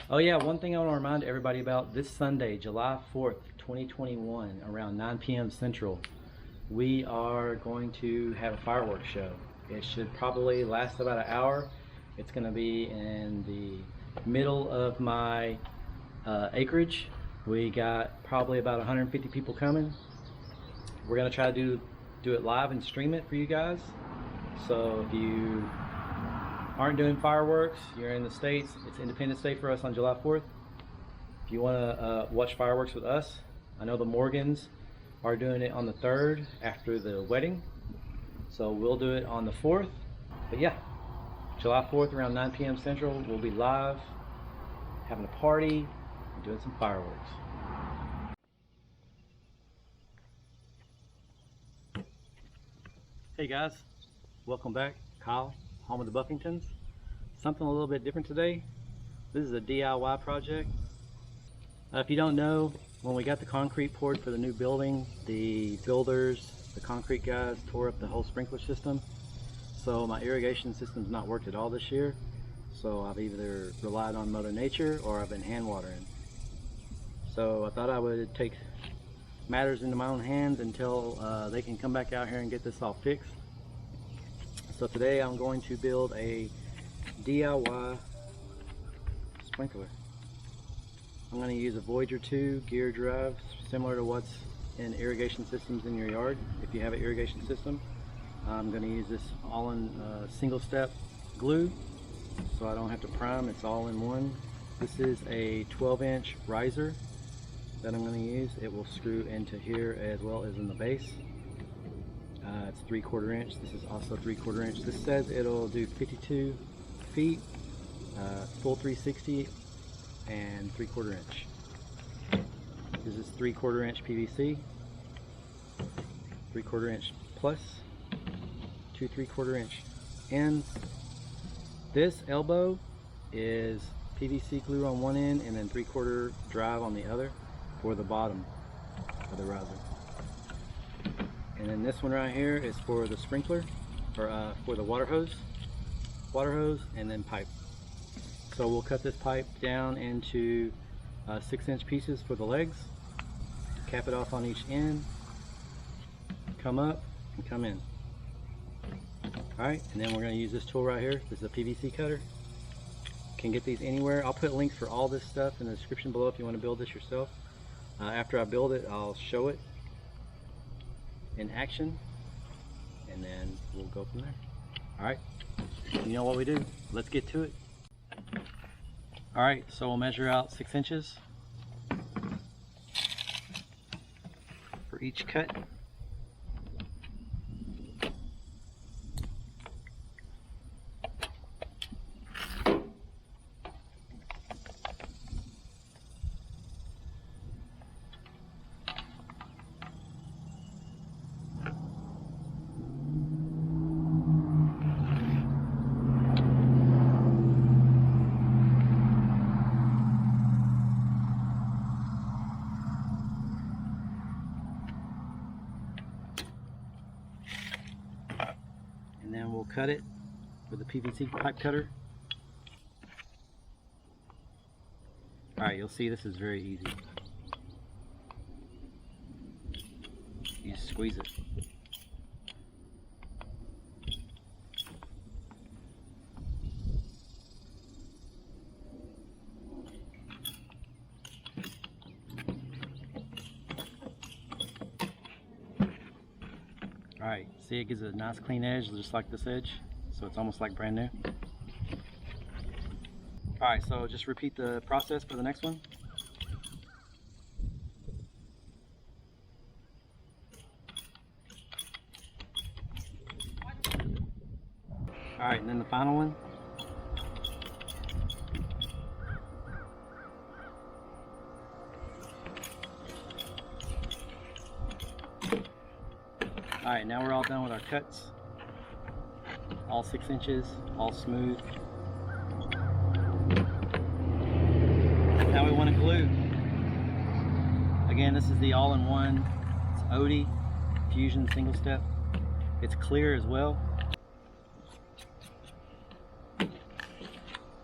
Oh yeah, one thing I want to remind everybody about: this Sunday, July 4th, 2021, around 9 p.m. Central, we are going to have a fireworks show. It should probably last about an hour. It's going to be in the middle of my acreage. We got probably about 150 people coming. We're going to try to do it live and stream it for you guys. So if you aren't doing fireworks, you're in the States, it's Independence Day for us on July 4th. If you want to watch fireworks with us, I know the Morgans are doing it on the 3rd after the wedding, so we'll do it on the 4th. But yeah, July 4th around 9 p.m. Central, we'll be live, having a party, and doing some fireworks. Hey guys, welcome back. Kyle, home of the Buffingtons. Something a little bit different today. This is a DIY project. If you don't know, when we got the concrete poured for the new building, the builders, the concrete guys, tore up the whole sprinkler system. So my irrigation system's not worked at all this year. So I've either relied on Mother Nature or I've been hand watering. So I thought I would take matters into my own hands until they can come back out here and get this all fixed. So today I'm going to build a DIY sprinkler. I'm going to use a Voyager 2 gear drive, similar to what's in irrigation systems in your yard. If you have an irrigation system, I'm going to use this all-in single step glue, so I don't have to prime. It's all in one. This is a 12-inch riser that I'm going to use. It will screw into here as well as in the base. It's 3/4 inch. This is also 3/4 inch. This says it'll do 52 feet, full 360, and 3/4 inch. This is 3/4 inch PVC, 3/4 inch plus, 2 3/4 inch ends. This elbow is PVC glue on one end and then 3/4 drive on the other for the bottom of the riser. And then this one right here is for the sprinkler, or for the water hose, and then pipe. So we'll cut this pipe down into 6-inch pieces for the legs, cap it off on each end, come up and come in. Alright, and then we're going to use this tool right here. This is a PVC cutter. You can get these anywhere. I'll put links for all this stuff in the description below if you want to build this yourself. After I build it, I'll show it in action, and then we'll go from there. Alright, you know what we do. Let's get to it. Alright, so we'll measure out 6 inches for each cut. And then we'll cut it with a PVC pipe cutter. Alright, you'll see this is very easy. You just squeeze it. Alright, see, it gives it a nice clean edge, just like this edge, so it's almost like brand new. Alright, so just repeat the process for the next one. Alright, and then the final one. Alright, now we're all done with our cuts. All 6 inches, all smooth. Now we want to glue. Again, this is the all-in-one. It's Odie Fusion single step. It's clear as well.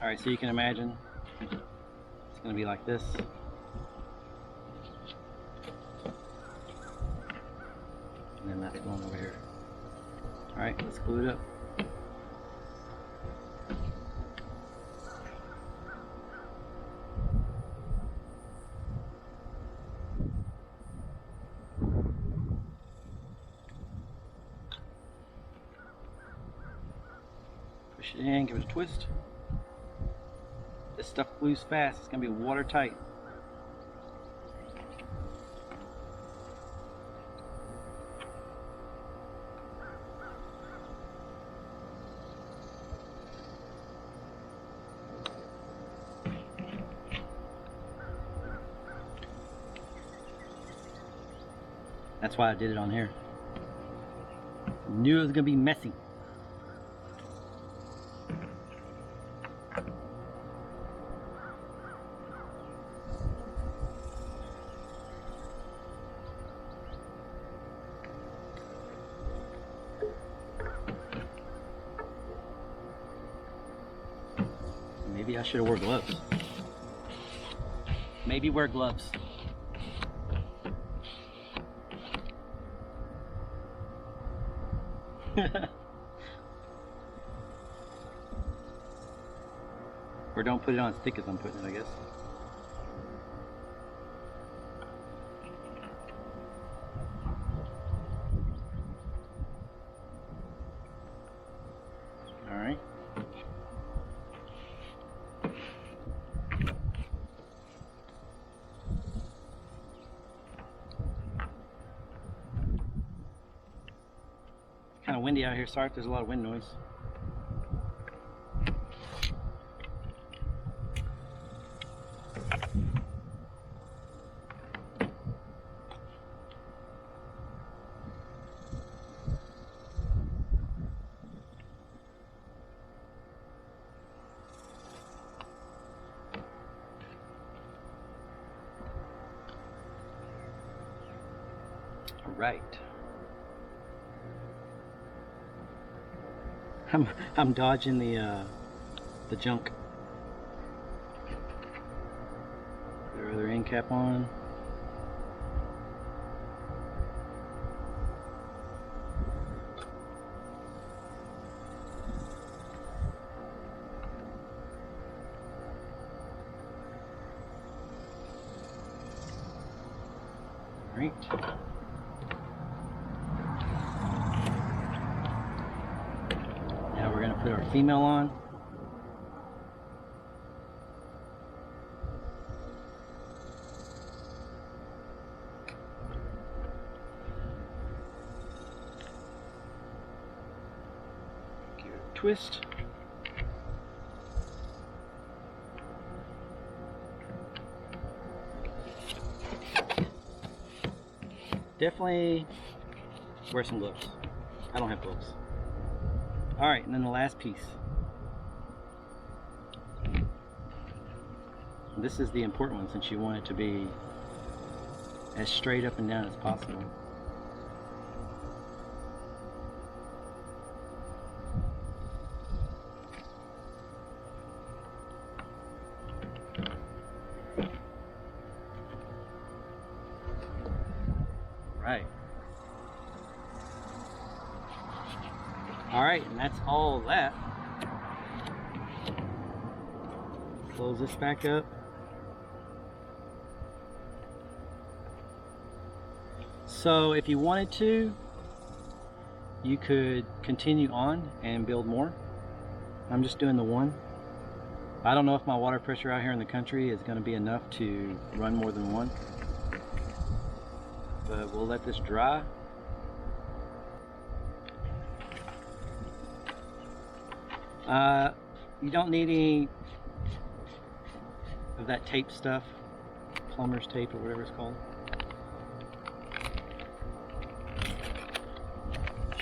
Alright, so you can imagine going to be like this. And then that's going over here. Alright, let's glue it up. Push it in, give it a twist. This stuff glues fast, it's going to be watertight. That's why I did it on here. Knew it was going to be messy. Maybe I should have worn gloves. Maybe wear gloves. Or don't put it on as thick as I'm putting it, I guess. All right. Kind of windy out here. Sorry if there's a lot of wind noise. All right. I'm dodging the junk. Put our other end cap on. All right. Put our female on. Give it a twist. Definitely wear some gloves. I don't have gloves. Alright, and then the last piece. This is the important one since you want it to be as straight up and down as possible. Right. Alright, and that's all of that. Close this back up. So if you wanted to, you could continue on and build more. I'm just doing the one. I don't know if my water pressure out here in the country is going to be enough to run more than one. But we'll let this dry. You don't need any of that tape stuff, plumber's tape or whatever it's called.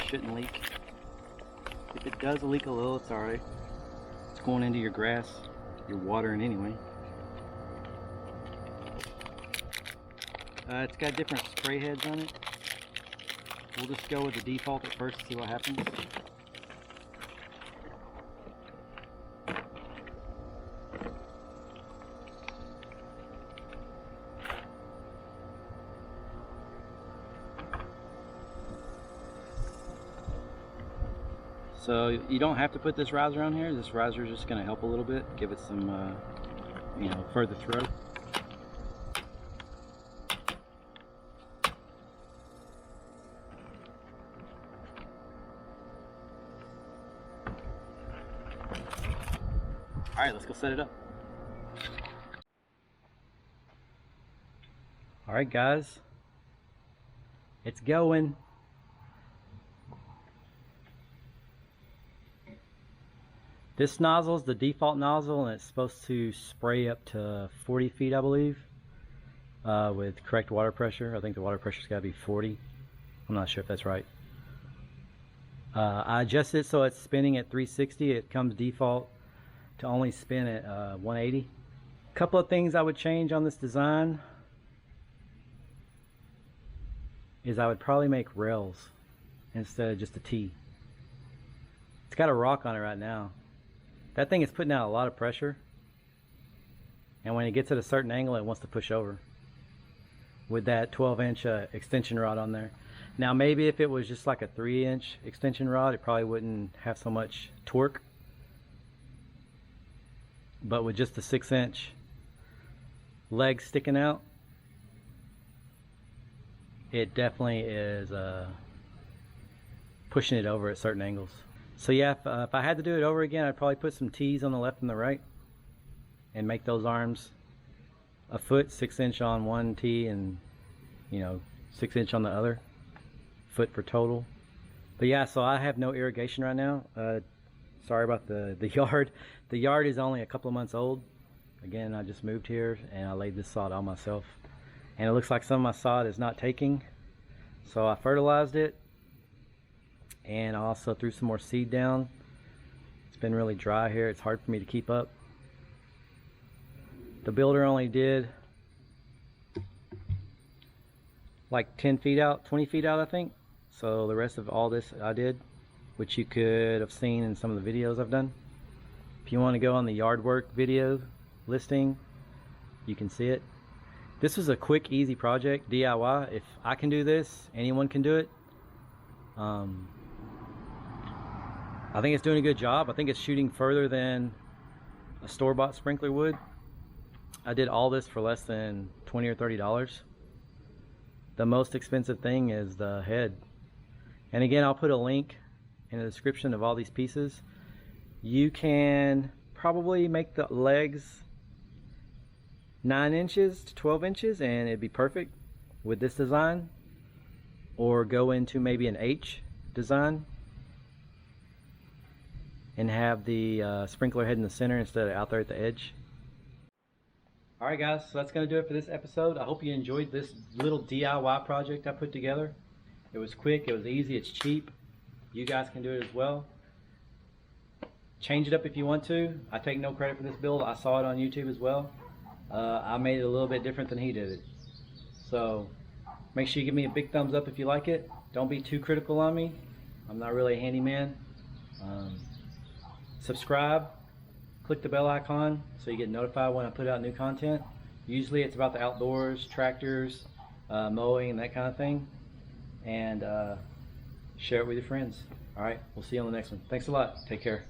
Shouldn't leak. If it does leak a little, it's alright. It's going into your grass, you're watering anyway. It's got different spray heads on it. We'll just go with the default at first to see what happens. So you don't have to put this riser on here. This riser is just going to help a little bit, give it some, you know, further throw. All right, let's go set it up. All right, guys, it's going. This nozzle is the default nozzle, and it's supposed to spray up to 40 feet, I believe, with correct water pressure. I think the water pressure's got to be 40. I'm not sure if that's right. I adjusted it so it's spinning at 360. It comes default to only spin at 180. A couple of things I would change on this design is I would probably make rails instead of just a T. It's got a rock on it right now. That thing is putting out a lot of pressure, and when it gets at a certain angle it wants to push over with that 12-inch extension rod on there. Now maybe if it was just like a 3-inch extension rod, it probably wouldn't have so much torque, but with just the 6-inch legs sticking out, it definitely is pushing it over at certain angles. So yeah, if I had to do it over again, I'd probably put some T's on the left and the right and make those arms a foot, 6-inch on one T and, you know, 6-inch on the other foot for total. But yeah, so I have no irrigation right now. Sorry about the yard. The yard is only a couple of months old. Again, I just moved here and I laid this sod on myself, and it looks like some of my sod is not taking, so I fertilized it. And I also threw some more seed down. It's been really dry here. It's hard for me to keep up. The builder only did like 10 feet out, 20 feet out, I think. So the rest of all this I did, which you could have seen in some of the videos I've done. If you want to go on the Yardwork video listing, you can see it. This was a quick, easy project, DIY. If I can do this, anyone can do it. I think it's doing a good job. I think it's shooting further than a store-bought sprinkler would. I did all this for less than $20 or $30. The most expensive thing is the head. And again, I'll put a link in the description of all these pieces. You can probably make the legs 9 inches to 12 inches and it'd be perfect with this design, or go into maybe an H design and have the sprinkler head in the center instead of out there at the edge. Alright guys, so that's going to do it for this episode. I hope you enjoyed this little DIY project I put together. It was quick, it was easy, it's cheap. You guys can do it as well. Change it up if you want to. I take no credit for this build. I saw it on YouTube as well. I made it a little bit different than he did it. So make sure you give me a big thumbs up if you like it. Don't be too critical on me. I'm not really a handyman. Subscribe, click the bell icon so you get notified when I put out new content. Usually it's about the outdoors, tractors, mowing, and that kind of thing. And share it with your friends. Alright, we'll see you on the next one. Thanks a lot. Take care.